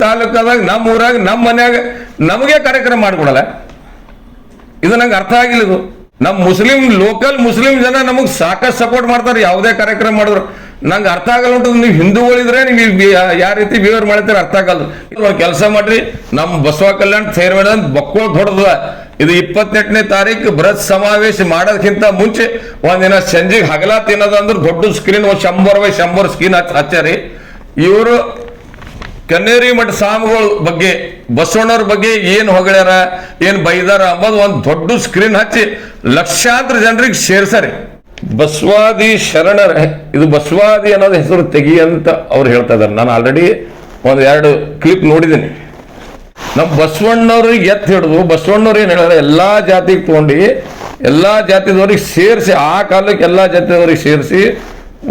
ತಾಲೂಕದಾಗ, ನಮ್ಮ ಊರಾಗ, ನಮ್ಮ ಮನ್ಯಾಗ ನಮಗೆ ಕಾರ್ಯಕ್ರಮ ಮಾಡಿಕೊಡಲ್ಲ. ಇದು ನಂಗೆ ಅರ್ಥ ಆಗಿಲ್ಲ. ಇದು ನಮ್ಮ ಲೋಕಲ್ ಮುಸ್ಲಿಂ ಜನ ನಮಗೆ ಸಾಕಷ್ಟು ಸಪೋರ್ಟ್ ಮಾಡ್ತಾರೆ ಯಾವುದೇ ಕಾರ್ಯಕ್ರಮ ಮಾಡಿದ್ರು. ನಂಗೆ ಅರ್ಥ ಆಗಲ್ಲ ಉಂಟು. ನೀವು ಹಿಂದೂಗಳಿದ್ರೆ ನೀವು ಯಾವ ರೀತಿ ಬಿಹೇವ್ ಮಾಡ್ತೀರ ಅರ್ಥ ಆಗಲ್ಲ. ಒಂದು ಕೆಲಸ ಮಾಡ್ರಿ, ನಮ್ಮ ಬಸವ ಕಲ್ಯಾಣ ಸೇರ್ಬೇಡ ಅಂತ ಬಕ್ಕೋಳ್ ಹೊಡೆದ. ಇದು 28ನೇ ತಾರೀಕು ಬೃಹತ್ ಸಮಾವೇಶ ಮಾಡೋದಕ್ಕಿಂತ ಮುಂಚೆ ಒಂದಿನ ಸಂಜೆಗೆ ಹಗಲ ತಿನ್ನೋದಂದ್ರೆ ದೊಡ್ಡ ಸ್ಕ್ರೀನ್ 100 ಸ್ಕ್ರೀನ್ ಹಚ್ಚಾರಿ. ಇವರು ಕನ್ನೇರಿ ಮಠ ಸ್ವಾಮಿಗಳ ಬಗ್ಗೆ, ಬಸವಣ್ಣವ್ರ ಬಗ್ಗೆ ಏನು ಹೊಳ್ಯಾರ, ಏನು ಬೈದಾರ ಅಂಬೋದು ಒಂದು ದೊಡ್ಡ ಸ್ಕ್ರೀನ್ ಹಚ್ಚಿ ಲಕ್ಷಾಂತರ ಜನರಿಗೆ ಸೇರ್ಸಾರೆ. ಬಸವಾದಿ ಶರಣರ, ಇದು ಬಸವಾದಿ ಅನ್ನೋದು ಹೆಸರು ತೆಗಿ ಅಂತ ಅವ್ರು ಹೇಳ್ತಾ ಇದಾರೆ. ನಾನು ಆಲ್ರೆಡಿ 1-2 ಕ್ಲಿಪ್ ನೋಡಿದ್ದೀನಿ. ನಮ್ಮ ಬಸವಣ್ಣವ್ರಿಗೆ ಎತ್ತು ಹಿಡಿದು ಬಸವಣ್ಣವ್ರು ಏನು ಹೇಳಿದ್ರೆ ಎಲ್ಲಾ ಜಾತಿಗೆ ತಗೊಂಡು ಎಲ್ಲಾ ಜಾತಿದವ್ರಿಗೆ ಸೇರಿಸಿ, ಆ ಕಾಲಕ್ಕೆ ಎಲ್ಲಾ ಜಾತಿದವ್ರಿಗೆ ಸೇರಿಸಿ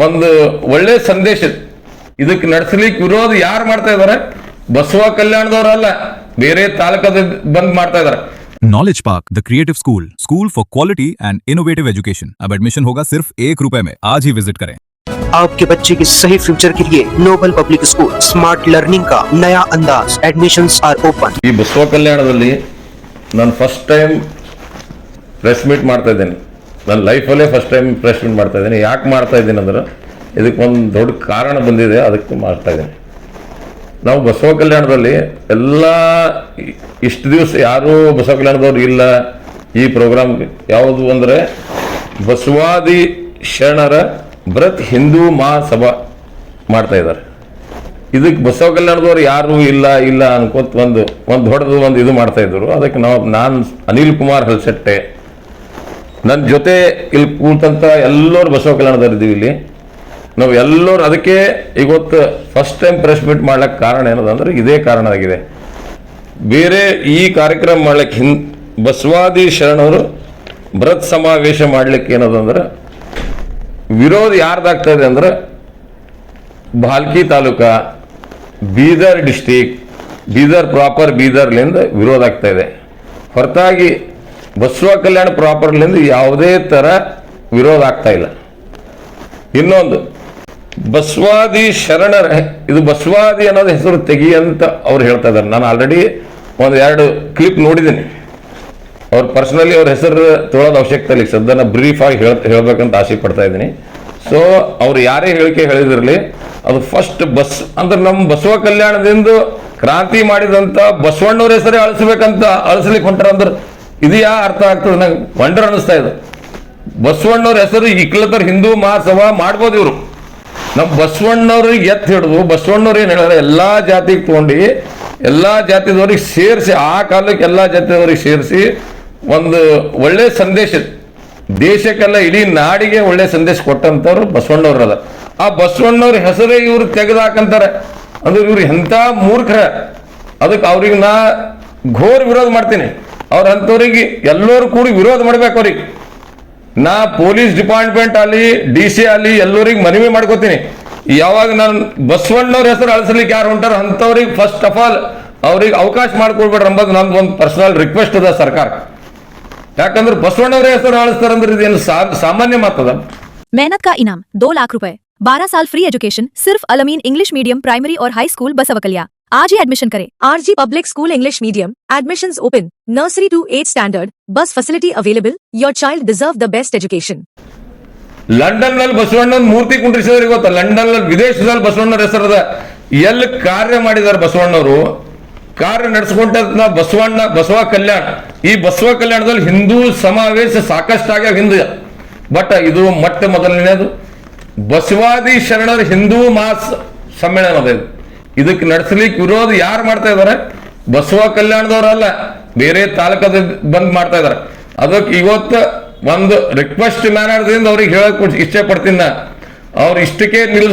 ಒಂದು ಒಳ್ಳೆ ಸಂದೇಶ. ಇದಕ್ಕೆ ನಡೆಸಲಿಕ್ಕೆ ವಿರೋಧ ಯಾರು ಮಾಡ್ತಾ ಇದಾರೆ? ಬಸವ ಕಲ್ಯಾಣದವರಲ್ಲ, ಬೇರೆ ತಾಲೂಕದ ಬಂದ್ ಮಾಡ್ತಾ ಇದಾರೆ. Knowledge park the creative school for quality and innovative education. अब एडमिशन होगा सिर्फ ₹1 में। आज ही विजिट करें। आपके बच्चे के सही फ्यूचर के लिए Noble public school smart learning का नया अंदाज। Admissions are open. ಈ ಬಸವ ಕಲ್ಯಾಣದಲ್ಲಿ ನಾನು ಫಸ್ಟ್ ಟೈಮ್ ಪ್ರೆಸ್ ಮೀಟ್ ಮಾಡ್ತಾ ಇದ್ದೇನೆ. ನನ್ನ ಲೈಫಲ್ಲೇ ಫಸ್ಟ್ ಟೈಮ್ ಪ್ರೆಸ್ ಮೀಟ್ ಮಾಡ್ತಾ ಇದ್ದೀನಿ. ಯಾಕೆ ಮಾಡ್ತಾ ಇದ್ದೀನಿ ಅಂದ್ರೆ ಇದಕ್ಕೊಂದು ದೊಡ್ಡ ಕಾರಣ ಬಂದಿದೆ, ಅದಕ್ಕೆ ಮಾಡ್ತಾ ಇದ್ದೀನಿ. ನಾವು ಬಸವ ಕಲ್ಯಾಣದಲ್ಲಿ ಎಲ್ಲ ಇಷ್ಟು ದಿವಸ ಯಾರೂ ಬಸವ ಕಲ್ಯಾಣದವ್ರು ಇಲ್ಲ. ಈ ಪ್ರೋಗ್ರಾಮ್ ಯಾವುದು ಅಂದರೆ ಬಸವಾದಿ ಶರಣರ ಬೃಹತ್ ಹಿಂದೂ ಮಹಾಸಭಾ ಮಾಡ್ತಾ ಇದ್ದಾರೆ. ಇದಕ್ಕೆ ಬಸವ ಕಲ್ಯಾಣದವ್ರು ಯಾರೂ ಇಲ್ಲ ಅನ್ಕೋತ ಒಂದು ದೊಡ್ಡದು ಇದು ಮಾಡ್ತಾ ಇದ್ರು. ಅದಕ್ಕೆ ನಾನು ಅನಿಲ್ ಕುಮಾರ್ ಹಲ್ಸೆಟ್ಟೆ, ನನ್ನ ಜೊತೆ ಇಲ್ಲಿ ಕೂತಂತ ಎಲ್ಲರೂ ಬಸವ ಕಲ್ಯಾಣದವ್ರು ಇದ್ದೀವಿ ಇಲ್ಲಿ. ನಾವು ಎಲ್ಲರೂ ಅದಕ್ಕೆ ಇವತ್ತು ಫಸ್ಟ್ ಟೈಮ್ ಪ್ರೆಸ್ ಮೀಟ್ ಮಾಡ್ಲಿಕ್ಕೆ ಕಾರಣ ಏನದಂದ್ರೆ ಇದೇ ಕಾರಣ ಆಗಿದೆ. ಬೇರೆ ಈ ಕಾರ್ಯಕ್ರಮ ಮಾಡ್ಲಿಕ್ಕೆ ಬಸವಾದಿ ಶರಣವರು ಬೃಹತ್ ಸಮಾವೇಶ ಮಾಡ್ಲಿಕ್ಕೆ ಏನದಂದ್ರೆ ವಿರೋಧ ಯಾರ್ದಾಗ್ತಾ ಇದೆ ಅಂದ್ರೆ ಭಾಲ್ಕಿ ತಾಲೂಕಾ, ಬೀದರ್ ಡಿಸ್ಟಿಕ್, ಬೀದರ್ ಪ್ರಾಪರ್ ಬೀದರ್ಲಿಂದ ವಿರೋಧ ಆಗ್ತಾ ಇದೆ. ಹೊರತಾಗಿ ಬಸವ ಕಲ್ಯಾಣ ಪ್ರಾಪರ್ಲಿಂದ ಯಾವುದೇ ಥರ ವಿರೋಧ ಆಗ್ತಾ ಇಲ್ಲ. ಇನ್ನೊಂದು ಬಸವಾದಿ ಶರಣರ, ಇದು ಬಸವಾದಿ ಅನ್ನೋದು ಹೆಸರು ತೆಗಿ ಅಂತ ಅವ್ರು ಹೇಳ್ತಾ ಇದ್ದಾರೆ. ನಾನು ಆಲ್ರೆಡಿ 1-2 ಕ್ಲಿಪ್ ನೋಡಿದ್ದೀನಿ. ಅವ್ರು ಪರ್ಸನಲಿ ಅವ್ರ ಹೆಸರು ತೊಳೋದು ಅವಶ್ಯಕತೆ ಇಲ್ಲ. ಸದ್ಯನ ಬ್ರೀಫ್ ಆಗಿ ಹೇಳ್ಬೇಕಂತ ಆಸೆ ಪಡ್ತಾ ಇದ್ದೀನಿ. ಸೊ ಅವ್ರು ಯಾರೇ ಹೇಳಿಕೆ ಹೇಳಿದಿರಲಿ, ಅದು ಫಸ್ಟ್ ಅಂದ್ರೆ ನಮ್ಮ ಬಸವ ಕಲ್ಯಾಣದಿಂದ ಕ್ರಾಂತಿ ಮಾಡಿದಂತ ಬಸವಣ್ಣವ್ರ ಹೆಸರೇ ಅಳಿಸ್ಲಿಕ್ಕೆ ಹೊಂಟಾರಂದ್ರೆ ಇದು ಯಾ ಅರ್ಥ ಆಗ್ತದೆ? ನಂಗೆ ವಂಡರ್ ಅನಿಸ್ತಾ ಇದೆ. ಬಸವಣ್ಣವ್ರ ಹೆಸರು ಇಕ್ಲತರ ಹಿಂದೂ ಮಹಾಸಭಾ ಮಾಡ್ಬೋದು ಇವರು. ನಮ್ಮ ಬಸವಣ್ಣವ್ರಿಗೆ ಎತ್ತು ಹಿಡಿದು ಬಸವಣ್ಣವ್ರು ಏನು ಹೇಳಿದ್ರೆ ಎಲ್ಲಾ ಜಾತಿಗೆ ತಗೊಂಡು ಎಲ್ಲಾ ಜಾತಿದವ್ರಿಗೆ ಸೇರಿಸಿ, ಆ ಕಾಲಕ್ಕೆ ಎಲ್ಲಾ ಜಾತಿದವ್ರಿಗೆ ಸೇರಿಸಿ ಒಂದು ಒಳ್ಳೆ ಸಂದೇಶ, ದೇಶಕ್ಕೆಲ್ಲ ಇಡೀ ನಾಡಿಗೆ ಒಳ್ಳೆ ಸಂದೇಶ ಕೊಟ್ಟಂತವ್ರು ಬಸವಣ್ಣವ್ರು ಅದ. ಆ ಬಸವಣ್ಣವ್ರ ಹೆಸರೇ ಇವ್ರು ತೆಗೆದಾಕಂತಾರೆ ಅಂದ್ರೆ ಇವ್ರು ಎಂಥ ಮೂರ್ಖರ. ಅದಕ್ಕೆ ಅವ್ರಿಗೆ ನಾ ಘೋರ ವಿರೋಧ ಮಾಡ್ತೀನಿ. ಅಂಥವ್ರಿಗೆ ಎಲ್ಲರೂ ಕೂಡಿ ವಿರೋಧ ಮಾಡ್ಬೇಕು. ಅವ್ರಿಗೆ ನಾ ಪೊಲೀಸ್ ಡಿಪಾರ್ಟ್ಮೆಂಟ್ ಅಲ್ಲಿ DC ಅಲ್ಲಿ ಎಲ್ಲರಿಗೆ ಮನವಿ ಮಾಡ್ಕೋತೀನಿ, ಯಾವಾಗ ನಾನು ಬಸವಣ್ಣವ್ರ ಹೆಸರು ಅಳಿಸ್ಲಿಕ್ಕೆ ಯಾರು ಹೊಂಟಾರ ಅಂಥವ್ರಿಗೆ ಫಸ್ಟ್ ಆಫ್ ಆಲ್ ಅವ್ರಿಗೆ ಅವಕಾಶ ಮಾಡ್ಕೊಡ್ಬೇಡ್ರಿ ಅಂಬೋದು ನಂದು ಒಂದು ಪರ್ಸನಲ್ ರಿಕ್ವೆಸ್ಟ್ ಅದ ಸರ್ಕಾರ. ಯಾಕಂದ್ರೆ ಬಸವಣ್ಣವ್ರ ಹೆಸರು ಅಳಿಸ್ತಾರಂದ್ರೆ ಇದೇನು ಸಾಮಾನ್ಯ ಮಾತದ? मेहनत का इनाम ₹2,00,000। 12 साल फ्री एजुकेशन सिर्फ अलमीन इंग्लिश मीडियम प्राइमरी और हाई स्कूल बसवकलिया। आज ही एडमिशन करें। RG public school English medium admissions open. Nursery to 8th standard बस facility available. Your child deserve the best education. London ನಲ್ಲಿ ಬಸವಣ್ಣನ ಮೂರ್ತಿ ಕುಂಡ್ರಿಸಿದ್ರೆ ಗೊತ್ತಾ? ಲಂಡನ್ ನಲ್ಲಿ ವಿದೇಶದಲ್ಲಿ ಬಸವಣ್ಣರ ಹೆಸರದ ಎಲ್ಲಿ ಕಾರ್ಯ ಮಾಡಿದ್ದಾರೆ ಬಸವಣ್ಣವರು, ಕಾರ್ಯ ನಡೆಸ್ಕೊಂಡ ಬಸವ ಕಲ್ಯಾಣ. ಈ ಬಸವ ಕಲ್ಯಾಣದಲ್ಲಿ ಹಿಂದೂ ಸಮಾವೇಶ ಸಾಕಷ್ಟಾಗ್ಯಾವ ಹಿಂದೂ. ಬಟ್ ಇದು ಮೊದಲನೇದು ಬಸವಾದಿ ಶರಣರ ಹಿಂದೂ ಸಮ್ಮೇಳನ ಅದ. ಇದಕ್ಕೆ ನಡೆಸಲಿಕ್ಕೆ ವಿರೋಧ ಯಾರು ಮಾಡ್ತಾ ಇದಾರೆ? ಬಸವ ಕಲ್ಯಾಣದವರಲ್ಲ, ಬೇರೆ ತಾಲೂಕದ ಬಂದ್ ಮಾಡ್ತಾ ಇದಾರೆ. ಅದಕ್ಕೆ ಇವತ್ತು ಒಂದು ರಿಕ್ವೆಸ್ಟ್ ಮ್ಯಾನರ್ದಿಂದ ಅವ್ರಿಗೆ ಹೇಳಕ್ ಇಷ್ಟ ಪಡ್ತೀನಿ. ಅವ್ರು ಇಷ್ಟಕ್ಕೆ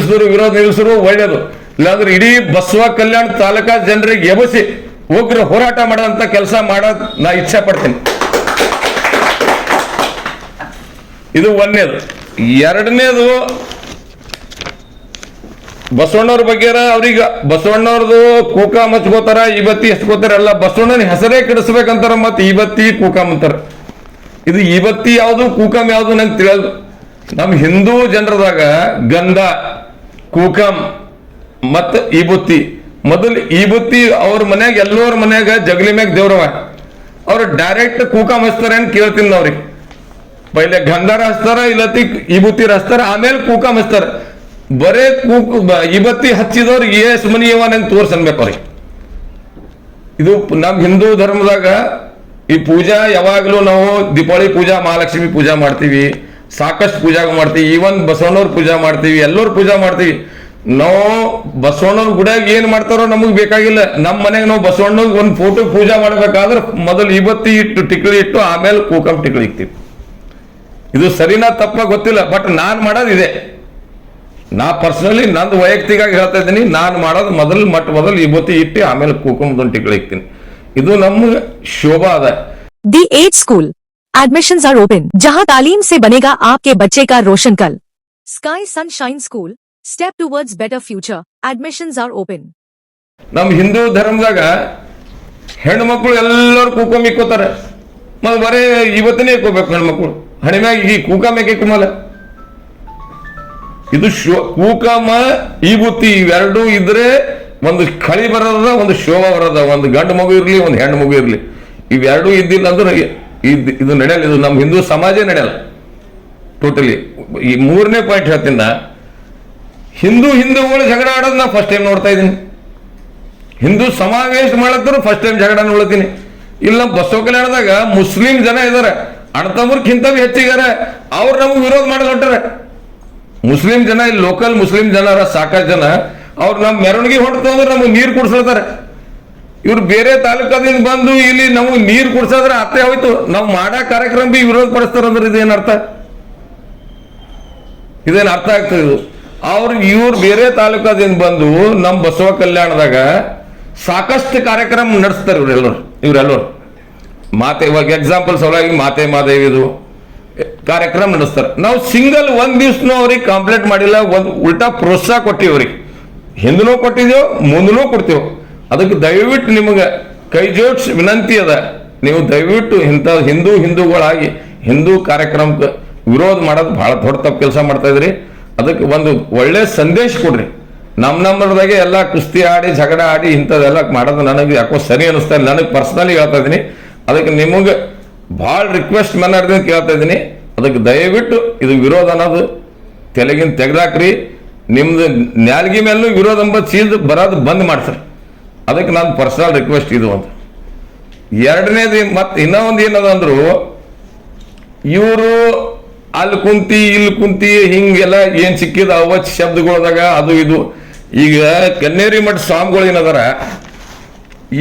ವಿರೋಧ ನಿಲ್ಲಿಸಿದ್ರು ಒಳ್ಳೇದು. ಇಲ್ಲಾಂದ್ರೆ ಇಡೀ ಬಸವ ಕಲ್ಯಾಣ ತಾಲೂಕಾ ಜನರಿಗೆ ಎಬಸಿ ಉಗ್ರ ಹೋರಾಟ ಮಾಡೋದಂತ ಕೆಲಸ ಮಾಡೋದು ನಾ ಇಚ್ಛೆ ಪಡ್ತೀನಿ. ಇದು ಒಂದನೇದು. ಎರಡನೇದು ಬಸವಣ್ಣವ್ರ ಬಗ್ಗೆ ಅವ್ರಿಗೆ ಬಸವಣ್ಣವ್ರದು ಕೂಕ ಮಚ್ಕೋತಾರ, ಈ ಬತ್ತಿ ಎಸ್ಕೋತಾರ. ಎಲ್ಲ ಬಸವಣ್ಣನ ಹೆಸರೇ ಕೆಡಿಸ್ಬೇಕಂತಾರ, ಮತ್ತೆ ಈ ಬತ್ತಿ ಕೂಕಮ್ ಅಂತಾರ. ಇದು ಈ ಬತ್ತಿ ಯಾವುದು ಕೂಕಮ್ ಯಾವುದು ನಂಗೆ ತಿಳಿಯದು. ನಮ್ಮ ಹಿಂದೂ ಜನರದಾಗ ಗಂಧ, ಕೂಕಮ್ ಮತ್ತು ಈ ಬತ್ತಿ ಮೊದಲು ಈ ಬುತ್ತಿ ಅವ್ರ ಮನ್ಯಾಗ ಎಲ್ಲೋರ್ ಮನ್ಯಾಗ ಜಗಲಿ ಮ್ಯಾಗ ದೇವ್ರವ ಅವ್ರು ಡೈರೆಕ್ಟ್ ಕೂಕಾಮ್ ಹಚ್ತಾರ ಅಂತ ಕೇಳ್ತೀನಿ ಅವ್ರಿಗೆ. ಪೈಲೆ ಗಂಧಾರ ಹಚ್ತಾರ ಇಲ್ಲತಿ ಈ ಬುತ್ತಿ ಹಚ್ತಾರ, ಆಮೇಲೆ ಕೂಕಾಮ್ ಹಚ್ತಾರ. ಬರೇ ಈ ಬತ್ತಿ ಹಚ್ಚಿದವ್ರು ಏಸ್ ಮನಿ ಇವ ನಂಗೆ ತೋರ್ಸನ್ಬೇಕು ಅವ್ರಿಗೆ. ಇದು ನಮ್ಮ ಹಿಂದೂ ಧರ್ಮದಾಗ ಈ ಪೂಜಾ ಯಾವಾಗಲೂ ನಾವು ದೀಪಾವಳಿ ಪೂಜಾ, ಮಹಾಲಕ್ಷ್ಮಿ ಪೂಜಾ ಮಾಡ್ತೀವಿ, ಸಾಕಷ್ಟು ಪೂಜಾ ಮಾಡ್ತೀವಿ, ಈವನ್ ಬಸವಣ್ಣವ್ರ ಪೂಜಾ ಮಾಡ್ತೀವಿ, ಎಲ್ಲರೂ ಪೂಜಾ ಮಾಡ್ತೀವಿ. ನಾವು ಬಸವಣ್ಣವ್ರ ಗುಡಿಯಾಗ ಏನ್ ಮಾಡ್ತಾರೋ ನಮಗ್ ಬೇಕಾಗಿಲ್ಲ. ನಮ್ಮ ಮನೆಗೆ ನಾವು ಬಸವಣ್ಣಗ್ ಒಂದು ಫೋಟೋ ಪೂಜಾ ಮಾಡ್ಬೇಕಾದ್ರೆ ಮೊದಲು ಇವತ್ತಿ ಇಟ್ಟು ಟಿಕ್ಳಿ ಇಟ್ಟು ಆಮೇಲೆ ಕೂಕಂ ಟಿಕ್ಳಿ ಇಕ್ತೀವಿ. ಇದು ಸರಿನಾ ತಪ್ಪ ಗೊತ್ತಿಲ್ಲ, ಬಟ್ ನಾನ್ ಮಾಡೋದು ಇದೆ. ನಾ ಪರ್ಸನಲಿ ನಂದು ವೈಯಕ್ತಿಕವಾಗಿ ಹೇಳ್ತಾ ಇದ್ದೀನಿ, ನಾನು ಮಾಡೋದು ಮೊದಲು ಇವತ್ತಿ ಇಟ್ಟು ಆಮೇಲೆ ಕೂಕಂದೊಂದು ಟಿಕ್ಳಿ ಇಕ್ತೀನಿ. ಇದು ನಮ್ಮ ಶೋಭಾ ಅದ. The age school admissions are open, जहां तालीम से बनेगा आपके बच्चे का रोशन कल. Sky Sunshine School, step towards better future. Admissions are open. ನಮ್ಮ ಹಿಂದೂ ಧರ್ಮದಾಗ ಹೆಣ್ಣು ಮಕ್ಕಳು ಎಲ್ಲರೂ ಕೂಕಂ ಇಕ್ಕೋತಾರೆ. ಮತ್ತೆ ಬರೇ ಇವತ್ತನೇ ಇಕ್ಕೋಬೇಕು ಹೆಣ್ಮಕ್ಳು, ಹಣಿಮ್ಯಾಗ ಈ ಕೂಕಂ ಇಕ್ಕಮಲ್ಲ. ಇದು ಕೂಕಮ ಈ ಬುತ್ತಿ ಇವೆರಡು ಇದ್ರೆ ಒಂದು ಕಳಿ ಬರೋದ, ಒಂದು ಶೋಭಾ ಬರೋದ. ಒಂದು ಗಂಡು ಮಗು ಇರ್ಲಿ, ಒಂದು ಹೆಣ್ಣು ಮಗು ಇರ್ಲಿ, ಇವೆರಡೂ ಇದ್ದಿಲ್ಲ ಅಂದ್ರೆ ಇದು ನಡೆಯಲ್ಲ. ಇದು ನಮ್ಮ ಹಿಂದೂ ಸಮಾಜ ನಡೆಯಲ್ಲ ಟೋಟಲಿ. ಈ ಮೂರನೇ ಪಾಯಿಂಟ್ ಹೇಳ್ತೀನಿ ನಾ, ಹಿಂದೂಗಳು ಜಗಳ ಆಡೋದು ನಾ ಫಸ್ಟ್ ಟೈಮ್ ನೋಡ್ತಾ ಇದ್ದೀನಿ. ಹಿಂದೂ ಸಮಾವೇಶ ಮಾಡದ್ರು ಫಸ್ಟ್ ಟೈಮ್ ಜಗಳ ನೋಡ್ತೀನಿ. ಇಲ್ಲ ಬಸವ ಕಲ್ಯಾಣದಾಗ ಮುಸ್ಲಿಂ ಜನ ಇದಾರೆ, ಅಣ್ಣತಮ್ಮರ್ಕಿಂತ ಹೆಚ್ಚಿಗಾರ, ಅವ್ರು ನಮ್ಗೆ ವಿರೋಧ ಮಾಡಲು ಹೊಂಟಾರೆ. ಮುಸ್ಲಿಂ ಜನ, ಇಲ್ಲಿ ಲೋಕಲ್ ಮುಸ್ಲಿಂ ಜನರ ಸಾಕಷ್ಟು ಜನ, ಅವ್ರು ನಮ್ಮ ಮೆರವಣಿಗೆ ಹೊರತು ಅಂದ್ರೆ ನಮಗೆ ನೀರು ಕುಡಿಸ್ತಾರೆ. ಇವ್ರು ಬೇರೆ ತಾಲೂಕದಿಂದ ಬಂದು ಇಲ್ಲಿ ನಮಗೆ ನೀರು ಕುಡಿಸಿದ್ರೆ ಅತ್ತೆ ಹೋಯ್ತು, ನಾವು ಮಾಡೋ ಕಾರ್ಯಕ್ರಮ ಬಿ ವಿರೋಧ ಪಡಿಸ್ತಾರ ಅಂದ್ರೆ ಇದೇನು ಅರ್ಥ? ಇದೇನು ಅರ್ಥ ಆಗ್ತದೆ? ಇದು ಇವ್ರು ಬೇರೆ ತಾಲೂಕದಿಂದ ಬಂದು ನಮ್ಮ ಬಸವ ಕಲ್ಯಾಣದಾಗ ಸಾಕಷ್ಟು ಕಾರ್ಯಕ್ರಮ ನಡೆಸ್ತಾರೆ ಇವರೆಲ್ಲರೂ. ಮಾತೆ, ಇವಾಗ ಎಕ್ಸಾಂಪಲ್ ಸಲುವಾಗಿ ಮಾತೆ ಮಾದೇವಿದು ಕಾರ್ಯಕ್ರಮ ನಡೆಸ್ತಾರೆ. ನಾವು ಸಿಂಗಲ್ ಒಂದ್ ದಿವ್ಸನೂ ಅವ್ರಿಗೆ ಕಂಪ್ಲೇಂಟ್ ಮಾಡಿಲ್ಲ, ಒಂದು ಉಲ್ಟಾ ಪ್ರೋತ್ಸಾಹ ಕೊಟ್ಟಿವಿ ಅವ್ರಿಗೆ. ಹಿಂದನೂ ಕೊಟ್ಟಿದ್ದೇವೆ, ಮುಂದನೂ ಕೊಡ್ತೇವೆ. ಅದಕ್ಕೆ ದಯವಿಟ್ಟು ನಿಮಗೆ ಕೈ ಜೋಡಿಸಿ ವಿನಂತಿ ಅದ, ನೀವು ದಯವಿಟ್ಟು ಇಂಥ ಹಿಂದೂಗಳಾಗಿ ಹಿಂದೂ ಕಾರ್ಯಕ್ರಮಕ್ಕೆ ವಿರೋಧ ಮಾಡೋದು ಬಹಳ ದೊಡ್ಡ ತಪ್ಪು ಕೆಲಸ ಮಾಡ್ತಾ ಇದ್ರಿ. ಅದಕ್ಕೆ ಒಂದು ಒಳ್ಳೆ ಸಂದೇಶ ಕೊಡ್ರಿ. ನಮ್ಮದಾಗೆ ಎಲ್ಲ ಕುಸ್ತಿ ಆಡಿ ಜಗಳ ಆಡಿ ಇಂಥದ್ದೆಲ್ಲ ಮಾಡೋದು ನನಗೆ ಯಾಕೋ ಸರಿ ಅನಿಸ್ತಾ ಇಲ್ಲ. ನನಗೆ ಪರ್ಸನಲಿ ಹೇಳ್ತಾ ಇದ್ದೀನಿ. ಅದಕ್ಕೆ ನಿಮಗೆ ಭಾಳ ರಿಕ್ವೆಸ್ಟ್ ಮನ್ನಾಡ್ದಿಂದ ಕೇಳ್ತಾ ಇದ್ದೀನಿ, ಅದಕ್ಕೆ ದಯವಿಟ್ಟು ಇದು ವಿರೋಧ ಅನ್ನೋದು ತೆಲಗಿನ ತೆಗೆದಾಕ್ರಿ. ನಿಮ್ದು ನ್ಯಾಲ್ಗಿ ಮೇಲೂ ವಿರೋಧ ಎಂಬ ಚೀಸ್ ಬರೋದು ಬಂದ್ ಮಾಡ್ಸ್ರಿ. ಅದಕ್ಕೆ ನಾನು ಪರ್ಸನಲ್ ರಿಕ್ವೆಸ್ಟ್ ಇದು ಅಂತ. ಎರಡನೇದು ಮತ್ತೆ ಇನ್ನೂ ಒಂದು ಏನದ ಅಂದ್ರು, ಇವರು ಅಲ್ಲಿ ಕುಂತಿ ಇಲ್ಲಿ ಕುಂತಿ ಹಿಂಗೆಲ್ಲ ಏನ್ ಸಿಕ್ಕಿದ ಅವಚ್ ಶಬ್ದಗಳದಾಗ ಅದು ಇದು. ಈಗ ಕನ್ನೇರಿ ಮಠ ಸ್ವಾಮಿಗಳು ಏನದಾರ,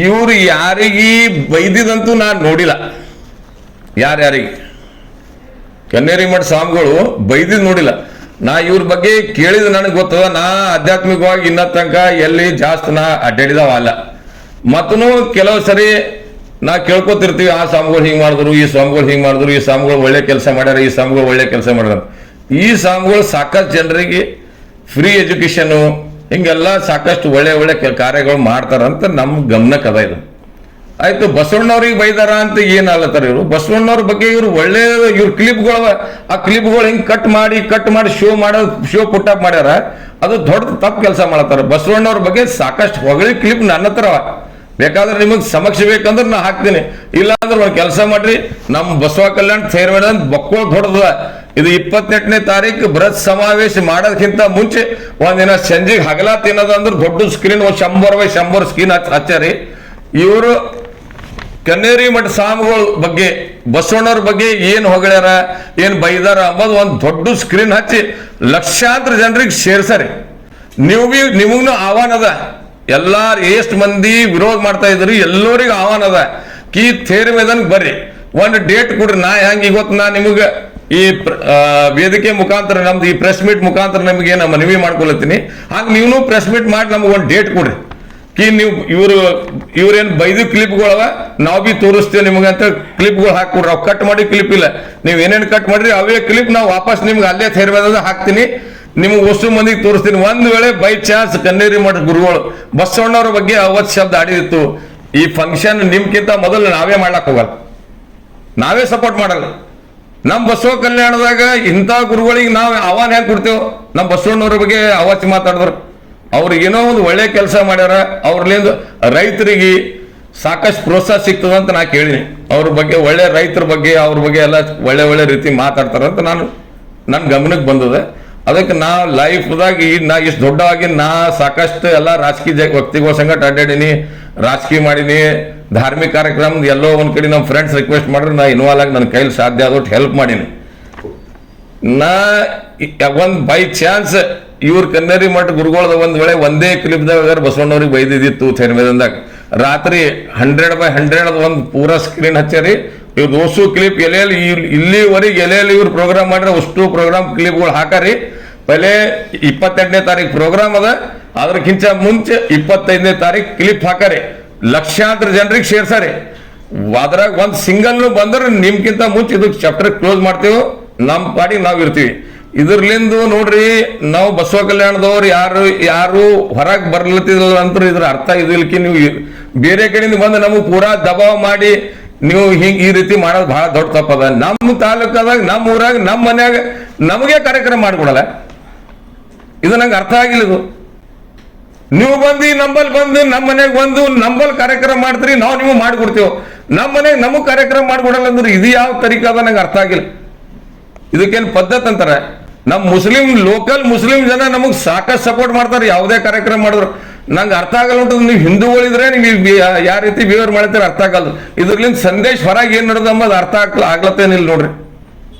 ಇವ್ರು ಯಾರಿಗಿ ಬೈದಿದಂತೂ ನಾನು ನೋಡಿಲ್ಲ. ಯಾರ್ಯಾರಿಗೆ ಕನ್ನೇರಿ ಮಠ ಸ್ವಾಮಿಗಳು ಬೈದಿದ್ ನೋಡಿಲ್ಲ. ನಾ ಇವ್ರ ಬಗ್ಗೆ ಕೇಳಿದ ನನಗೆ ಗೊತ್ತದ. ನಾ ಆಧ್ಯಾತ್ಮಿಕವಾಗಿ ಇನ್ನ ತನಕ ಎಲ್ಲಿ ಜಾಸ್ತಿ ನಾ ಅಡ್ಡಾಡಿದವ ಅಲ್ಲ. ಮತ್ತೂ ಕೆಲವು ಸರಿ ನಾ ಕೇಳ್ಕೊತಿರ್ತೀವಿ, ಆ ಸ್ವಾಮಿಗಳು ಹಿಂಗೆ ಮಾಡಿದ್ರು, ಈ ಸ್ವಾಮಿಗಳು ಹಿಂಗೆ ಮಾಡಿದ್ರು, ಈ ಸ್ವಾಮಿಗಳು ಒಳ್ಳೆ ಕೆಲಸ ಮಾಡ್ಯಾರ, ಈ ಸ್ವಾಮಿಗಳು ಒಳ್ಳೆ ಕೆಲಸ ಮಾಡ್ಯಾರ. ಈ ಸ್ವಾಮಿಗಳು ಸಾಕಷ್ಟು ಜನರಿಗೆ ಫ್ರೀ ಎಜುಕೇಶನು ಹಿಂಗೆಲ್ಲ ಸಾಕಷ್ಟು ಒಳ್ಳೆ ಕಾರ್ಯಗಳು ಮಾಡ್ತಾರಂತ ನಮ್ಮ ಗಮನಕ್ಕೆ ಅದ. ಇದು ಆಯ್ತು. ಬಸವಣ್ಣವ್ರಿಗೆ ಬೈದಾರ ಅಂತ ಏನಲ್ಲತ್ತಾರ ಇವರು. ಬಸವಣ್ಣವ್ರ ಬಗ್ಗೆ ಇವ್ರು ಒಳ್ಳೆ ಇವ್ರ ಕ್ಲಿಪ್ಗಳು, ಆ ಕ್ಲಿಪ್ಗಳು ಹಿಂಗೆ ಕಟ್ ಮಾಡಿ ಶೋ ಪುಟ್ ಅಪ್ ಮಾಡ್ಯಾರ. ಅದು ದೊಡ್ಡ ತಪ್ಪು ಕೆಲಸ ಮಾಡತ್ತಾರ. ಬಸವಣ್ಣವ್ರ ಬಗ್ಗೆ ಸಾಕಷ್ಟು ಹೊಗಳಿ ಕ್ಲಿಪ್ ನನ್ನ ಹತ್ರ ಬೇಕಾದ್ರೆ ನಿಮಗೆ ಸಮಕ್ಷ ಬೇಕಂದ್ರೆ ನಾ ಹಾಕ್ತೀನಿ. ಇಲ್ಲ ಅಂದ್ರೆ ಒಂದು ಕೆಲಸ ಮಾಡ್ರಿ, ನಮ್ಮ ಬಸವ ಕಲ್ಯಾಣ ಸೇರ್ಬೇಡ ಅಂತ ಬಕ್ಕೋ ದೊಡ್ಡದ. ಇದು 28ನೇ ತಾರೀಕು ಬೃಹತ್ ಸಮಾವೇಶ ಮಾಡೋದಕ್ಕಿಂತ ಮುಂಚೆ ಒಂದಿನ ಸಂಜೆಗೆ ಹಗಲ ತಿನ್ನೋದು ಅಂದ್ರೆ ದೊಡ್ಡ ಸ್ಕ್ರೀನ್ 100x100 ಸ್ಕ್ರೀನ್ ಹಚ್ಚಾರಿ. ಇವರು ಕನ್ನೇರಿ ಮಠ ಸ್ವಾಮಿಗಳ ಬಗ್ಗೆ, ಬಸವಣ್ಣವ್ರ ಬಗ್ಗೆ ಏನ್ ಹೊಗಳ್ಯಾರ, ಏನ್ ಬೈದಾರ ಅಂಬೋದು ಒಂದು ದೊಡ್ಡ ಸ್ಕ್ರೀನ್ ಹಚ್ಚಿ ಲಕ್ಷಾಂತರ ಜನರಿಗೆ ಸೇರ್ಸರಿ. ನಿಮಗೂ ಆಹ್ವಾನ ಅದ. ಎಲ್ಲಾರು ಎಷ್ಟು ಮಂದಿ ವಿರೋಧ ಮಾಡ್ತಾ ಇದ್ರಿ ಎಲ್ಲರಿಗೂ ಆಹ್ವಾನ ಅದ. ಥೇರ್ ಮೇದನ್ಗೆ ಬರ್ರಿ, ಒಂದು ಡೇಟ್ ಕೊಡ್ರಿ. ನಾ ಹೆಂಗೆ ಇವತ್ತು ನಾ ನಿಮಗೆ ಈ ವೇದಿಕೆ ಮುಖಾಂತರ, ನಮ್ದು ಈ ಪ್ರೆಸ್ ಮೀಟ್ ಮುಖಾಂತರ ನಿಮಗೆ ನಾ ಮನವಿ ಮಾಡ್ಕೊಳತ್ತೀನಿ. ಹಾಗೆ ನೀವು ಪ್ರೆಸ್ ಮೀಟ್ ಮಾಡಿ ನಮ್ಗೆ ಒಂದು ಡೇಟ್ ಕೊಡ್ರಿ. ನೀವು ಇವ್ರೇನು ಬೈದು ಕ್ಲಿಪ್ಗಳವ ನಾವು ಬಿ ತೋರಿಸ್ತೇವೆ ನಿಮಗೆ ಅಂತ ಕ್ಲಿಪ್ಗಳು ಹಾಕೊಡ್ರಿ. ಅವು ಕಟ್ ಮಾಡಿ ಕ್ಲಿಪ್ ಇಲ್ಲ, ನೀವು ಏನೇನು ಕಟ್ ಮಾಡ್ರಿ ಅವೇ ಕ್ಲಿಪ್ ನಾವು ವಾಪಸ್ ನಿಮ್ಗೆ ಅಲ್ಲೇ ಥೇರ್ಮೇದ ಹಾಕ್ತೀನಿ. ನಿಮ್ಗೆ ಅಷ್ಟು ಮಂದಿಗೆ ತೋರಿಸ್ತೀನಿ. ಒಂದ್ ವೇಳೆ ಬೈ ಚಾನ್ಸ್ ಕನ್ನೇರಿ ಮಠ ಗುರುಗಳು ಬಸವಣ್ಣವ್ರ ಬಗ್ಗೆ ಅವತ್ತು ಶಬ್ದ ಆಡಿದಿತ್ತು, ಈ ಫಂಕ್ಷನ್ ನಿಮ್ಗಿಂತ ಮೊದಲು ನಾವೇ ಮಾಡ್ಲಕ್ ಹೋಗಲ್ಲ, ನಾವೇ ಸಪೋರ್ಟ್ ಮಾಡಲ್ಲ. ನಮ್ಮ ಬಸವ ಕಲ್ಯಾಣದಾಗ ಇಂಥ ಗುರುಗಳಿಗೆ ನಾವು ಆಹ್ವಾನ ಹೆಂಗೆ ಕೊಡ್ತೇವೆ? ನಮ್ಮ ಬಸವಣ್ಣವ್ರ ಬಗ್ಗೆ ಅವತ್ತು ಮಾತಾಡಿದ್ರು ಅವ್ರು ಏನೋ ಒಂದು ಒಳ್ಳೆ ಕೆಲಸ ಮಾಡ್ಯಾರ, ಅವ್ರಲ್ಲಿಂದ ರೈತರಿಗೆ ಸಾಕಷ್ಟು ಪ್ರೋತ್ಸಾಹ ಸಿಗ್ತದ ಅಂತ ನಾ ಕೇಳಿನಿ. ಅವ್ರ ಬಗ್ಗೆ ಒಳ್ಳೆ ರೈತರ ಬಗ್ಗೆ ಅವ್ರ ಬಗ್ಗೆ ಎಲ್ಲ ಒಳ್ಳೆ ಒಳ್ಳೆ ರೀತಿ ಮಾತಾಡ್ತಾರಂತ ನನ್ನ ಗಮನಕ್ಕೆ ಬಂದದೆ. ಅದಕ್ಕೆ ನಾ ಲೈಫ್ದಾಗ ನಾ ಇಷ್ಟು ದೊಡ್ಡವಾಗಿ ನಾ ಸಾಕಷ್ಟು ಎಲ್ಲ ರಾಜಕೀಯ ವ್ಯಕ್ತಿಗಳ ಸಂಗಟ ಅಡ್ಡಾಡೀನಿ, ರಾಜಕೀಯ ಮಾಡೀನಿ, ಧಾರ್ಮಿಕ ಕಾರ್ಯಕ್ರಮ ಎಲ್ಲೋ ಒಂದು ಕಡೆ ನಮ್ಮ ಫ್ರೆಂಡ್ಸ್ ರಿಕ್ವೆಸ್ಟ್ ಮಾಡಿದ್ರೆ ನಾ ಇನ್ವಾಲ್ವ್ ಆಗಿ ನನ್ನ ಕೈಲಿ ಸಾಧ್ಯ ಆದೊಟ್ಟು ಹೆಲ್ಪ್ ಮಾಡೀನಿ. ನಾ ಒಂದು ಬೈ ಚಾನ್ಸ್ ಇವ್ರ ಕನ್ನೇರಿ ಮಠ ಗುರುಗಳದ ಒಂದ್ ವೇಳೆ ಒಂದೇ ಕ್ಲಿಪ್ದಾಗ ಬಸವಣ್ಣವ್ರಿಗೆ ಬೈದಿದ್ದಿತ್ತು ಥೇರ್ಮೇದಂದಾಗ ರಾತ್ರಿ 100/100 ಒಂದು ಪೂರಾ ಸ್ಕ್ರೀನ್ ಹಚ್ಚಾರಿ. ಇವ್ರು ಓಸು ಕ್ಲಿಪ್ ಇಲ್ಲಿವರೆಗೆ ಎಲ್ಲೆಲ್ಲಿ ಇವ್ರು ಪ್ರೋಗ್ರಾಮ್ ಮಾಡ್ರೆ ಅಷ್ಟು ಪ್ರೋಗ್ರಾಮ್ ಕ್ಲಿಪ್ಗಳು ಹಾಕಾರಿ. ಪಹಲೆ 28ನೇ ತಾರೀಕು ಪ್ರೋಗ್ರಾಮ್ ಅದ, ಅದಕ್ಕಿಂತ ಮುಂಚೆ 25ನೇ ತಾರೀಕು ಕ್ಲಿಪ್ ಹಾಕಾರಿ. ಲಕ್ಷಾಂತರ ಜನರಿಗೆ ಸೇರ್ಸಾರಿ. ಅದ್ರಾಗ ಒಂದು ಸಿಂಗಲ್ ಬಂದ್ರೆ ನಿಮ್ಗಿಂತ ಮುಂಚೆ ಇದಕ್ಕೆ ಚಾಪ್ಟರ್ ಕ್ಲೋಸ್ ಮಾಡ್ತೇವೆ, ನಮ್ಮ ಪಾಡಿಗೆ ನಾವು ಇರ್ತೀವಿ. ಇದ್ರಲಿಂದ ನೋಡ್ರಿ, ನಾವು ಬಸವ ಕಲ್ಯಾಣದವ್ರು ಯಾರು ಹೊರಗೆ ಬರ್ಲತ್ತಿಲ್ಲ ಅಂತ ಇದ್ರ ಅರ್ಥ ಇದಿಲ್ಕಿ ನೀವು ಬೇರೆ ಕಡೆಯಿಂದ ಬಂದು ನಮಗೆ ಪೂರಾ ದಬಾವ್ ಮಾಡಿ ನೀವು ಹಿಂಗೆ ಈ ರೀತಿ ಮಾಡೋದು ಬಹಳ ದೊಡ್ಡ ತಪ್ಪದ. ನಮ್ಮ ತಾಲೂಕದಾಗ, ನಮ್ಮ ಊರಾಗ, ನಮ್ಮ ಮನ್ಯಾಗ ನಮಗೆ ಕಾರ್ಯಕ್ರಮ ಮಾಡಿಕೊಡಲ್ಲ. ಇದು ನಂಗೆ ಅರ್ಥ ಆಗಿಲ್ಲ. ಇದು ನೀವು ಬಂದು ನಂಬಲ್ ಬಂದು ನಮ್ಮ ಮನೆಗೆ ಬಂದು ನಂಬಲ್ ಕಾರ್ಯಕ್ರಮ ಮಾಡ್ತೀರಿ, ನಾವು ನೀವು ಮಾಡಿಕೊಡ್ತೇವೆ. ನಮ್ಮ ಮನೆಗೆ ನಮಗೆ ಕಾರ್ಯಕ್ರಮ ಮಾಡಿಕೊಡಲ್ಲ ಅಂದ್ರೆ ಇದು ಯಾವ ತರೀಕಾದ ನಂಗೆ ಅರ್ಥ ಆಗಿಲ್ಲ. ಇದಕ್ಕೇನು ಪದ್ಧತಿ ಅಂತಾರೆ. ನಮ್ಮ ಲೋಕಲ್ ಮುಸ್ಲಿಂ ಜನ ನಮಗೆ ಸಾಕಷ್ಟು ಸಪೋರ್ಟ್ ಮಾಡ್ತಾರೆ ಯಾವುದೇ ಕಾರ್ಯಕ್ರಮ ಮಾಡಿದ್ರು. ನಂಗೆ ಅರ್ಥ ಆಗಲ್ಲ ಉಂಟು. ನೀವು ಹಿಂದೂಗಳಿದ್ರೆ ನೀವು ಯಾವ ರೀತಿ ಬಿಹೇವ್ ಮಾಡ್ತೀರ ಅರ್ಥ ಆಗಲ್ಲ. ಇದ್ರಲಿಂದ ಸಂದೇಶ ಹೊರಗೆ ಏನು ನಡೆದ ಅಂಬೋದು ಅರ್ಥ ಆಗ್ಲತ್ತೇನಿಲ್ಲ ನೋಡ್ರಿ.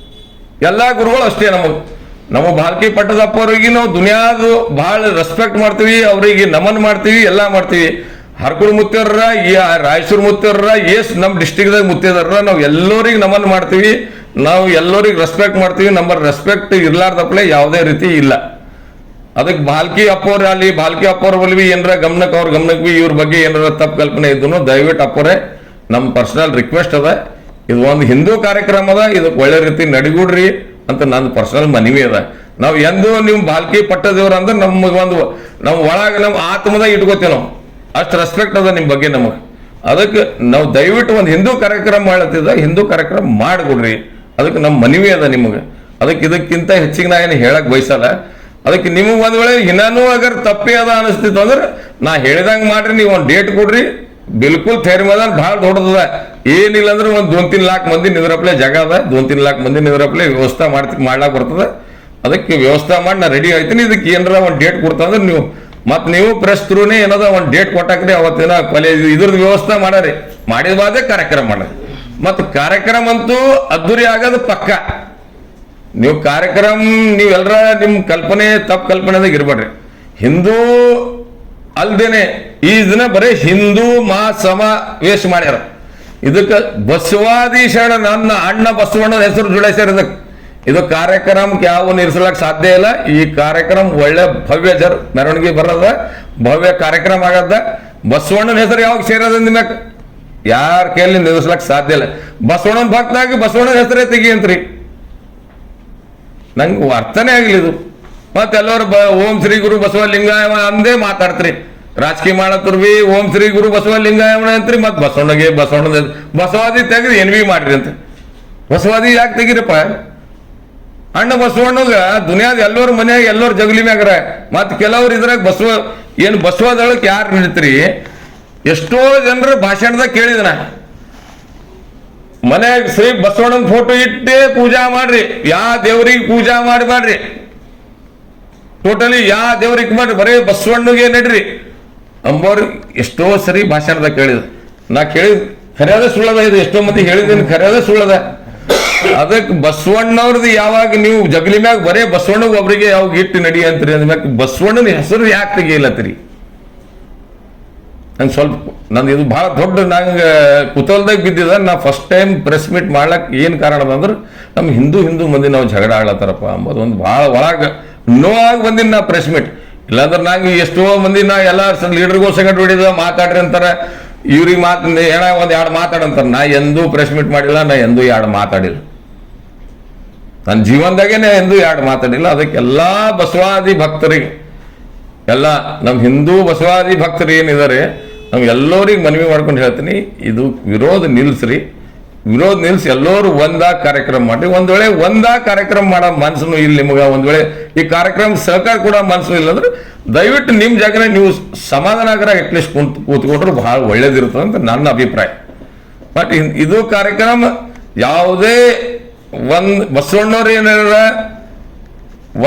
ಎಲ್ಲ ಗುರುಗಳು ಅಷ್ಟೇ. ನಮ್ಮ ಭಾಲ್ಕಿ ಪಟ್ಟದಪ್ಪವ್ರಿಗೆ ನಾವು ದುನಿಯಾದು ಬಹಳ ರೆಸ್ಪೆಕ್ಟ್ ಮಾಡ್ತೀವಿ, ಅವ್ರಿಗೆ ನಮನ್ ಮಾಡ್ತೀವಿ, ಎಲ್ಲ ಮಾಡ್ತೀವಿ. ಹರ್ಕುಳ ಮುತ್ತೇವ್ರ, ರಾಯಚೂರು ಮುತ್ತೇವ್ರ, ನಮ್ಮ ಡಿಸ್ಟಿಕ್ದಾಗ ಮುತ್ತೇದಾರ, ನಾವು ಎಲ್ಲರಿಗೆ ನಮನ್ ಮಾಡ್ತೀವಿ, ನಾವು ಎಲ್ಲರಿಗೆ ರೆಸ್ಪೆಕ್ಟ್ ಮಾಡ್ತೀವಿ. ನಮ್ಮ ರೆಸ್ಪೆಕ್ಟ್ ಇರ್ಲಾರ್ದಪ್ಲೆ ಯಾವುದೇ ರೀತಿ ಇಲ್ಲ. ಅದಕ್ಕೆ ಭಾಲ್ಕಿ ಅಪ್ಪವ್ರ ಅಲ್ಲಿ ಭಾಲ್ಕಿ ಅಪ್ಪವ್ರ ಬಲ್ವಿ ಏನಾರ ಅವ್ರ ಗಮನಕ್ಕೆ ಬಿ ಇವ್ರ ಬಗ್ಗೆ ಏನಾರ ತಪ್ಪು ಕಲ್ಪನೆ ಇದ್ದು ದಯವಿಟ್ಟು ಅಪ್ಪರೇ ನಮ್ಮ ಪರ್ಸನಲ್ ರಿಕ್ವೆಸ್ಟ್ ಅದ. ಇದು ಒಂದು ಹಿಂದೂ ಕಾರ್ಯಕ್ರಮ ಅದ, ಇದಕ್ಕೆ ಒಳ್ಳೆ ರೀತಿ ನಡಿಗೂಡ್ರಿ ಅಂತ ನನ್ನ ಪರ್ಸನಲ್ ಮನವಿ ಅದ. ನಾವು ಎಂದು ನೀವು ಭಾಲ್ಕಿ ಪಟ್ಟದೇವ್ರ ಅಂದ್ರೆ ನಮ್ಮ ಒಳಗೆ ನಮ್ಮ ಆತ್ಮದಾಗ ಇಟ್ಕೋತೀವಿ. ನಾವು ಅಷ್ಟು ರೆಸ್ಪೆಕ್ಟ್ ಅದ ನಿಮ್ಮ ಬಗ್ಗೆ ನಮಗೆ. ಅದಕ್ಕೆ ನಾವು ದಯವಿಟ್ಟು ಒಂದು ಹಿಂದೂ ಕಾರ್ಯಕ್ರಮ ಮಾಡತ್ತಿದ್ದ ಹಿಂದೂ ಕಾರ್ಯಕ್ರಮ ಮಾಡಿಕೊಡ್ರಿ. ಅದಕ್ಕೆ ನಮ್ಮ ಮನವಿ ಅದ ನಿಮಗೆ. ಅದಕ್ಕೆ ಇದಕ್ಕಿಂತ ಹೆಚ್ಚಿಗೆ ನಾ ಏನು ಹೇಳಕ್ ಬಯಸಲ್ಲ. ಅದಕ್ಕೆ ನಿಮಗೆ ಒಂದ್ ವೇಳೆ ಇನ್ನೂ ಅಗರ್ ತಪ್ಪೇ ಅದ ಅನಿಸ್ತಿತ್ತು ಅಂದ್ರೆ ನಾ ಹೇಳಿದಂಗೆ ಮಾಡ್ರಿ. ನೀವು ಒಂದು ಡೇಟ್ ಕೊಡ್ರಿ. ಬಿಲ್ಕುಲ್ ಥೇರ್ಮದಾನ್ ಭಾಳ ದೊಡ್ಡದ. ಏನಿಲ್ಲ ಅಂದ್ರೆ ಒಂದು 2-3 ಲಾಖ ಮಂದಿ ನಿದ್ರಪ್ಲೆ ಜಾಗ ಅದ. 2-3 ಲಾಖ ಮಂದಿ ನಿದ್ರಪ್ಲೆ ವ್ಯವಸ್ಥೆ ಮಾಡ್ಲಾಕ್ ಬರ್ತದೆ. ಅದಕ್ಕೆ ವ್ಯವಸ್ಥೆ ಮಾಡಿ ನಾ ರೆಡಿ ಆಯ್ತೀನಿ. ಇದಕ್ಕೆ ಏನಾರ ಒಂದು ಡೇಟ್ ಕೊಡ್ತಂದ್ರೆ ನೀವು ಪ್ರೆಸ್ ಥ್ರೂನೇ ಏನದ ಒಂದು ಡೇಟ್ ಕೊಟ್ಟಾಕ್ರಿ. ಅವತ್ತಿನ ಇದ್ರದ್ದು ವ್ಯವಸ್ಥೆ ಮಾಡಾರಿ. ಮಾಡಿದ ಬಾದೇ ಕಾರ್ಯಕ್ರಮ ಮಾಡ್ರಿ. ಮತ್ತು ಕಾರ್ಯಕ್ರಮ ಅಂತೂ ಅದ್ದೂರಿ ಆಗೋದು ಪಕ್ಕ. ನೀವು ಕಾರ್ಯಕ್ರಮ ನೀವೆಲ್ಲರ ನಿಮ್ಮ ಕಲ್ಪನೆ ತಪ್ಪು ಕಲ್ಪನೆದಾಗ ಇರ್ಬೇಡ್ರಿ. ಹಿಂದೂ ಅಲ್ದೇನೆ ಈ ದಿನ ಬರೀ ಹಿಂದೂ ಮಹಾಸಮಾವೇಶ ಮಾಡ್ಯಾರ. ಇದಕ್ಕೆ ಬಸವಾದಿ ಶರಣ ನನ್ನ ಅಣ್ಣ ಬಸವಣ್ಣನ ಹೆಸರು ಜೋಡಿಸ್ಯಾರ. ಇದು ಕಾರ್ಯಕ್ರಮಕ್ಕೆ ಯಾವ ಇರಿಸಲಾಕ ಸಾಧ್ಯ ಇಲ್ಲ. ಈ ಕಾರ್ಯಕ್ರಮ ಒಳ್ಳೆ ಭವ್ಯ ಮೆರವಣಿಗೆ ಬರದ ಭವ್ಯ ಕಾರ್ಯಕ್ರಮ ಆಗದ. ಬಸವಣ್ಣನ ಹೆಸರು ಯಾವಾಗ ಸೇರೋದ್ರಿಂದ ಮ್ಯಾಕ ಯಾರ ಕೈಯಲ್ಲಿ ನಿಲ್ಲಿಸ್ಲಾಕ ಸಾಧ್ಯ ಇಲ್ಲ. ಬಸವಣ್ಣನ ಭಕ್ತಾಗಿ ಬಸವಣ್ಣನ ಹೆಸರೇ ತೆಗಿಯಂತ್ರಿ. ನಂಗೆ ಅರ್ಥನೇ ಆಗಲಿ ಇದು. ಮತ್ತೆಲ್ಲವರು ಓಂ ಶ್ರೀ ಗುರು ಬಸವಲಿಂಗಾಯ ಅಂದೇ ಮಾತಾಡ್ತ್ರಿ. ರಾಜಕೀಯ ಮಾಡತ್ರು ಬಿ ಓಂ ಶ್ರೀ ಗುರು ಬಸವಲಿಂಗಾಯ ಅಂತ್ರಿ. ಮತ್ತೆ ಬಸವಣ್ಣದ ಬಸವಾದಿ ತೆಗೆದು ಎನ್ವಿ ಮಾಡ್ರಿ ಅಂತ. ಬಸವಾದಿ ಯಾಕೆ ತೆಗಿರಪ್ಪ? ಅಣ್ಣ ಬಸವಣ್ಣಗ ದುನಿಯಾದ ಎಲ್ಲರ ಮನ್ಯಾಗ ಎಲ್ಲರ ಜಗಲಿ ಮ್ಯಾಗ್ರ. ಮತ್ ಕೆಲವ್ರು ಇದ್ರಾಗ ಬಸವದಳಕ್ಕೆ ಯಾರು ನಿಲ್ತ್ರಿ? ಎಷ್ಟೋ ಜನರ ಭಾಷಣದಾಗ ಕೇಳಿದನ, ಮನ್ಯಾಗ ಶ್ರೀ ಬಸವಣ್ಣನ ಫೋಟೋ ಇಟ್ಟೇ ಪೂಜಾ ಮಾಡ್ರಿ, ಯಾವ ದೇವ್ರಿಗೆ ಪೂಜಾ ಮಾಡಬೇಡ್ರಿ, ಟೋಟಲಿ ಯಾವ ದೇವ್ರಿಗೆ ಮಾಡ್ರಿ, ಬರೀ ಬಸವಣ್ಣಗೆ ನಡ್ರಿ ಅಂಬೋರು ಎಷ್ಟೋ ಸರಿ ಭಾಷಣದಾಗ ಕೇಳಿದ. ನಾ ಕೇಳಿದ್ ಖರ್ಯಾದ ಸುಳ್ಳದ. ಇದು ಎಷ್ಟೋ ಮಂದಿ ಹೇಳಿದ್ದೀನಿ, ಖರ್ಯಾದ ಸುಳ್ಳದ. ಅದಕ್ಕೆ ಬಸವಣ್ಣವ್ರದ್ದು ಯಾವಾಗ ನೀವು ಜಗಲಿ ಮ್ಯಾಗ ಬರೇ ಬಸವಣ್ಣಗೆ ಒಬ್ರಿಗೆ ಯಾವಾಗ ಇಟ್ಟು ನಡಿ ಅಂತೀರಿ ಅಂದ್ಮ್ಯಾಗ ಬಸವಣ್ಣನ ಹೆಸರು ಯಾಕೆ ತೆಗಿಯಲ್ಲತ್ತೀರಿ? ನಂಗೆ ಸ್ವಲ್ಪ ನಂದು ಇದು ಭಾಳ ದೊಡ್ಡ ನಂಗೆ ಕುತೂಹಲದಾಗ ಬಿದ್ದಿದ. ನಾ ಫಸ್ಟ್ ಟೈಮ್ ಪ್ರೆಸ್ ಮೀಟ್ ಮಾಡ್ಲಕ್ ಏನು ಕಾರಣ ಅಂದ್ರೆ ನಮ್ಮ ಹಿಂದೂ ಮಂದಿ ನಾವು ಜಗಳ ಆಡ್ಲತ್ತಾರಪ್ಪ ಅಂಬೋದು ಒಂದು ಭಾಳ ಒಳಗೆ ನೋವಾಗಿ ಬಂದಿನಿ ನಾ ಪ್ರೆಸ್ ಮೀಟ್. ಇಲ್ಲಾಂದ್ರೆ ನಂಗೆ ಎಷ್ಟೋ ಮಂದಿ ನಾ ಎಲ್ಲ ಲೀಡರ್ಗಳು ಸಂಗಡ ಹೊಡಿದ ಮಾತಾಡ್ರಿ ಅಂತಾರೆ. ಇವ್ರಿಗೆ ಒಂದು 2 ಮಾತಾಡಂತಾರೆ. ನಾ ಎಂದೂ ಪ್ರೆಸ್ ಮೀಟ್ ಮಾಡಿಲ್ಲ, ನಾ ಎಂದೂ 2 ಮಾತಾಡಿಲ್ಲ. ನನ್ನ ಜೀವನದಾಗೇನೆ ಎಂದೂ 2 ಮಾತಾಡಿಲ್ಲ. ಅದಕ್ಕೆಲ್ಲ ಬಸವಾದಿ ಭಕ್ತರಿಗೆ, ಎಲ್ಲ ನಮ್ಮ ಹಿಂದೂ ಬಸವಾದಿ ಭಕ್ತರು ಏನಿದ್ದಾರೆ, ನಾವು ಎಲ್ಲರಿಗೆ ಮನವಿ ಮಾಡ್ಕೊಂಡು ಹೇಳ್ತೀನಿ, ಇದು ವಿರೋಧ ನಿಲ್ಲಿಸ್ರಿ. ವಿರೋಧ ನಿಲ್ಸಿ ಎಲ್ಲರೂ ಒಂದಾ ಕಾರ್ಯಕ್ರಮ ಮಾಡಿ. ಒಂದ್ ವೇಳೆ ಒಂದಾ ಕಾರ್ಯಕ್ರಮ ಮಾಡೋ ಮನ್ಸು ಇಲ್ಲ ನಿಮ್ಗ, ಒಂದ್ ವೇಳೆ ಈ ಕಾರ್ಯಕ್ರಮ ಸಹಕಾರ ಕೂಡ ಮನ್ಸು ಇಲ್ಲ ಅಂದ್ರೆ ದಯವಿಟ್ಟು ನಿಮ್ ಜಾಗನೇ ನೀವು ಸಮಾಧಾನಕರ ಅಟ್ಲೀಸ್ಟ್ ಕೂತ್ಕೊಂಡ್ರು ಬಹಳ ಒಳ್ಳೇದಿರ್ತದೆ ಅಂತ ನನ್ನ ಅಭಿಪ್ರಾಯ. ಬಟ್ ಇದು ಕಾರ್ಯಕ್ರಮ ಯಾವುದೇ ಬಸವಣ್ಣವ್ರು ಏನ್ ಹೇಳ್ಯಾರ,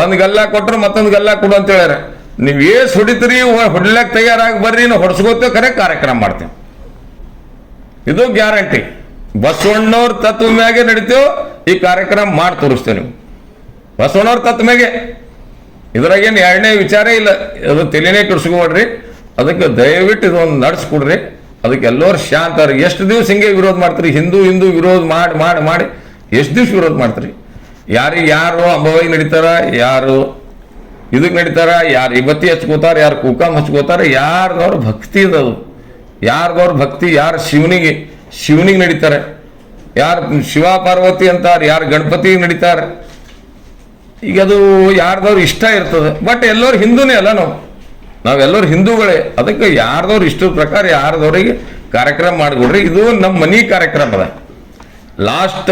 ಒಂದ್ ಗಲ್ಲ ಕೊಟ್ರು ಮತ್ತೊಂದು ಗಲ್ಲ ಕೊಡು ಅಂತ ಹೇಳ್ಯಾರ. ನೀವ್ ಏಸ್ ಹೊಡಿತೀರಿ ಹೊಡ್ಲಕ್ ತಯಾರಾಗಿ ಬರ್ರಿ, ನಾವು ಹೊಡ್ಸ್ಕೋತೇವೆ, ಕರೆ ಕಾರ್ಯಕ್ರಮ ಮಾಡ್ತೇವೆ. ಇದು ಗ್ಯಾರಂಟಿ. ಬಸವಣ್ಣವ್ರ ತತ್ವ ಮ್ಯಾಗೆ ನಡಿತೇವೆ, ಈ ಕಾರ್ಯಕ್ರಮ ಮಾಡಿ ತೋರಿಸ್ತೇವೆ. ನೀವು ಬಸವಣ್ಣವ್ರ ತತ್ವ ಮ್ಯಾಗೆ, ಇದ್ರಾಗೇನು ಎರಡನೇ ವಿಚಾರ ಇಲ್ಲ. ಅದು ತಲೆನೇ ಕೆಡ್ಸ್ಕೊಬೇಡ್ರಿ. ಅದಕ್ಕೆ ದಯವಿಟ್ಟು ಇದೊಂದು ನಡೆಸ್ಕೊಡ್ರಿ. ಅದಕ್ಕೆ ಎಲ್ಲರೂ ಶಾಂತ. ಎಷ್ಟು ದಿವಸ ಹಿಂಗೆ ವಿರೋಧ ಮಾಡ್ತೀರಿ? ಹಿಂದೂ ವಿರೋಧ ಮಾಡಿ ಮಾಡಿ ಮಾಡಿ ಎಷ್ಟು ದಿವಸ ವಿರೋಧ ಮಾಡ್ತೀರಿ? ಯಾರು ಅಂಬವಾಗಿ ನಡೀತಾರ, ಯಾರು ಇದಕ್ಕೆ ನಡೀತಾರ, ಯಾರು ಇವತ್ತಿ ಹಚ್ಕೋತಾರ, ಯಾರು ಕುಕಾಮ್ ಹಚ್ಕೋತಾರ, ಯಾರ್ದವ್ರ ಭಕ್ತಿ ಇದದು, ಯಾರ್ದವ್ರ ಭಕ್ತಿ, ಯಾರು ಶಿವನಿಗೆ ನಡೀತಾರೆ, ಯಾರು ಶಿವ ಪಾರ್ವತಿ ಅಂತಾರೆ, ಯಾರು ಗಣಪತಿಗೆ ನಡೀತಾರೆ. ಈಗ ಅದು ಯಾರ್ದವ್ರು ಇಷ್ಟ ಇರ್ತದೆ. ಬಟ್ ಎಲ್ಲರೂ ಹಿಂದೂನೇ ಅಲ್ಲ, ನಾವೆಲ್ಲರೂ ಹಿಂದೂಗಳೇ. ಅದಕ್ಕೆ ಯಾರ್ದವ್ರು ಇಷ್ಟದ ಪ್ರಕಾರ ಯಾರ್ದವ್ರಿಗೆ ಕಾರ್ಯಕ್ರಮ ಮಾಡಿಕೊಡ್ರಿ. ಇದು ನಮ್ಮ ಮನಿ ಕಾರ್ಯಕ್ರಮ ಅದ. ಲಾಸ್ಟ್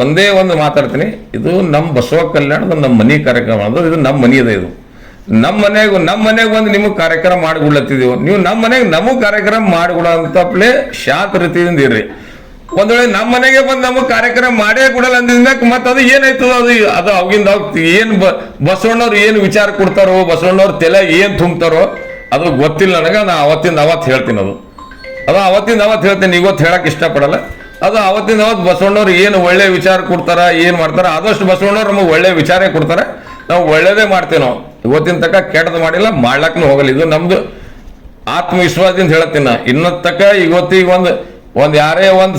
ಒಂದೇ ಒಂದು ಮಾತಾಡ್ತೀನಿ. ಇದು ನಮ್ಮ ಬಸವ ಕಲ್ಯಾಣದ ನಮ್ಮ ಮನಿ ಕಾರ್ಯಕ್ರಮ ಅಂದ್ರೆ ಇದು ನಮ್ಮ ಮನಿ ಅದ. ಇದು ನಮ್ಮ ಮನೆಗೆ ಬಂದು ನಿಮಗೆ ಕಾರ್ಯಕ್ರಮ ಮಾಡಿಕೊಡ್ಲತ್ತಿದೀವಿ. ನೀವು ನಮ್ಮ ಮನೆಗೆ ನಮಗೆ ಕಾರ್ಯಕ್ರಮ ಮಾಡಿಕೊಡೋ ಅಂತಪ್ಲೇ ಶಾಂತ ರೀತಿಯಿಂದ ಇರ್ರಿ. ಒಂದ್ ವೇಳೆ ನಮ್ಮ ಮನೆಗೆ ಬಂದು ನಮಗೆ ಕಾರ್ಯಕ್ರಮ ಮಾಡೇ ಕೊಡಲ್ಲ ಅಂದಿದ್ಮ್ಯಾಕ ಮತ್ತೆ ಅದು ಏನಾಯ್ತದ, ಅದು ಅವಾಗಿಂದ ಏನ್ ಬಸವಣ್ಣವ್ರು ಏನು ವಿಚಾರ ಕೊಡ್ತಾರೋ, ಬಸವಣ್ಣವ್ರ ತಲೆ ಏನ್ ತುಂಬ್ತಾರೋ ಅದು ಗೊತ್ತಿಲ್ಲ ನನಗೆ. ನಾ ಅವತ್ತಿಂದ ಅವತ್ತು ಹೇಳ್ತೀನಿ. ಅದು ಅವತ್ತಿಂದ ಅವತ್ತು ಹೇಳ್ತೀನಿ, ಇವತ್ತು ಹೇಳಕ್ ಇಷ್ಟಪಡಲ್ಲ. ಅದು ಅವತ್ತಿಂದ ಅವತ್ತು ಬಸವಣ್ಣವ್ರು ಏನು ಒಳ್ಳೆ ವಿಚಾರ ಕೊಡ್ತಾರ, ಏನ್ ಮಾಡ್ತಾರ, ಆದಷ್ಟು ಬಸವಣ್ಣವ್ರು ನಮಗೆ ಒಳ್ಳೆ ವಿಚಾರ ಕೊಡ್ತಾರೆ. ನಾವು ಒಳ್ಳೇದೇ ಮಾಡ್ತೇವೆ. ನಾವು ಇವತ್ತಿನ ತನಕ ಕೆಟ್ಟದ್ದು ಮಾಡಿಲ್ಲ, ಮಾಡ್ಲಕ್ಕೂ ಹೋಗಲ್ಲ. ಇದು ನಮ್ದು ಆತ್ಮವಿಶ್ವಾಸದಿಂದ ಹೇಳ್ತೀನಿ. ಇನ್ನೊಂದು ತನಕ ಇವತ್ತಿಗೆ ಒಂದು ಯಾರೇ ಒಂದು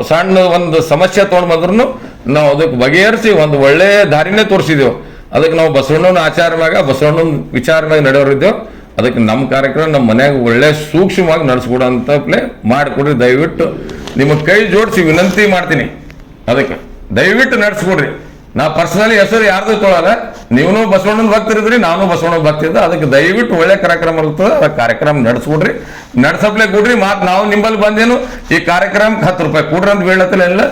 ಸಣ್ಣ ಒಂದು ಸಮಸ್ಯೆ ತೊಗೊಂಡು ಬಂದ್ರು ನಾವು ಅದಕ್ಕೆ ಬಗೆಹರಿಸಿ ಒಂದು ಒಳ್ಳೆ ದಾರಿನೇ ತೋರಿಸಿದೆವು. ಅದಕ್ಕೆ ನಾವು ಬಸವಣ್ಣನ ಆಚಾರ ಮ್ಯಾಗ, ಬಸವಣ್ಣನ ವಿಚಾರ ಮ್ಯಾಗ ನಡೆಯೋರಿದ್ದೇವೆ. ಅದಕ್ಕೆ ನಮ್ಮ ಕಾರ್ಯಕ್ರಮ ನಮ್ಮ ಮನ್ಯಾಗ ಒಳ್ಳೆ ಸೂಕ್ಷ್ಮವಾಗಿ ನಡೆಸ್ಕೊಡೋಂಥ ಪ್ಲೇ ಮಾಡಿಕೊಡ್ರಿ. ದಯವಿಟ್ಟು ನಿಮಗೆ ಕೈ ಜೋಡಿಸಿ ವಿನಂತಿ ಮಾಡ್ತೀನಿ. ಅದಕ್ಕೆ ದಯವಿಟ್ಟು ನಡೆಸ್ಕೊಡ್ರಿ. ನಾ ಪರ್ಸನಲಿ ಹೆಸರು ಯಾರ್ದು ತೊಗೊಳಲ್ಲ. ನೀವು ಬಸವಣ್ಣನ ಭಕ್ತರಿದ್ರಿ, ನಾನು ಬಸವಣ್ಣನ ಭಕ್ತಿದ್ದೆ. ಅದಕ್ಕೆ ದಯವಿಟ್ಟು ಒಳ್ಳೆ ಕಾರ್ಯಕ್ರಮ ಇರ್ತದೆ. ಆ ಕಾರ್ಯಕ್ರಮ ನಡೆಸ್ಕೊಡ್ರಿ, ನಡ್ಸಪ್ಲೆ ಕೊಡ್ರಿ. ಮಾತು ನಾವು ನಿಂಬಲ್ಲಿ ಬಂದೇನು ಈ ಕಾರ್ಯಕ್ರಮಕ್ಕೆ 10 ರೂಪಾಯಿ ಕೊಡ್ರಿ ಅಂತ ಹೇಳತ್ತಿಲ್ಲ. ಇಲ್ಲ,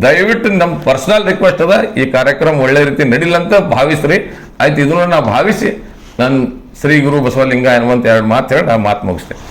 ದಯವಿಟ್ಟು ನಮ್ಮ ಪರ್ಸನಲ್ ರಿಕ್ವೆಸ್ಟ್ ಅದ, ಈ ಕಾರ್ಯಕ್ರಮ ಒಳ್ಳೆ ರೀತಿ ನಡಿಲ್ಲ ಅಂತ ಭಾವಿಸ್ರಿ. ಆಯ್ತು, ಇದನ್ನು ನಾ ಭಾವಿಸಿ ನಾನು ಶ್ರೀ ಗುರು ಬಸವಲಿಂಗ ಅನ್ನುವಂತ 2 ಮಾತು ಹೇಳಿ ನಾ ಮಾತು ಮುಗಿಸ್ತೇನೆ.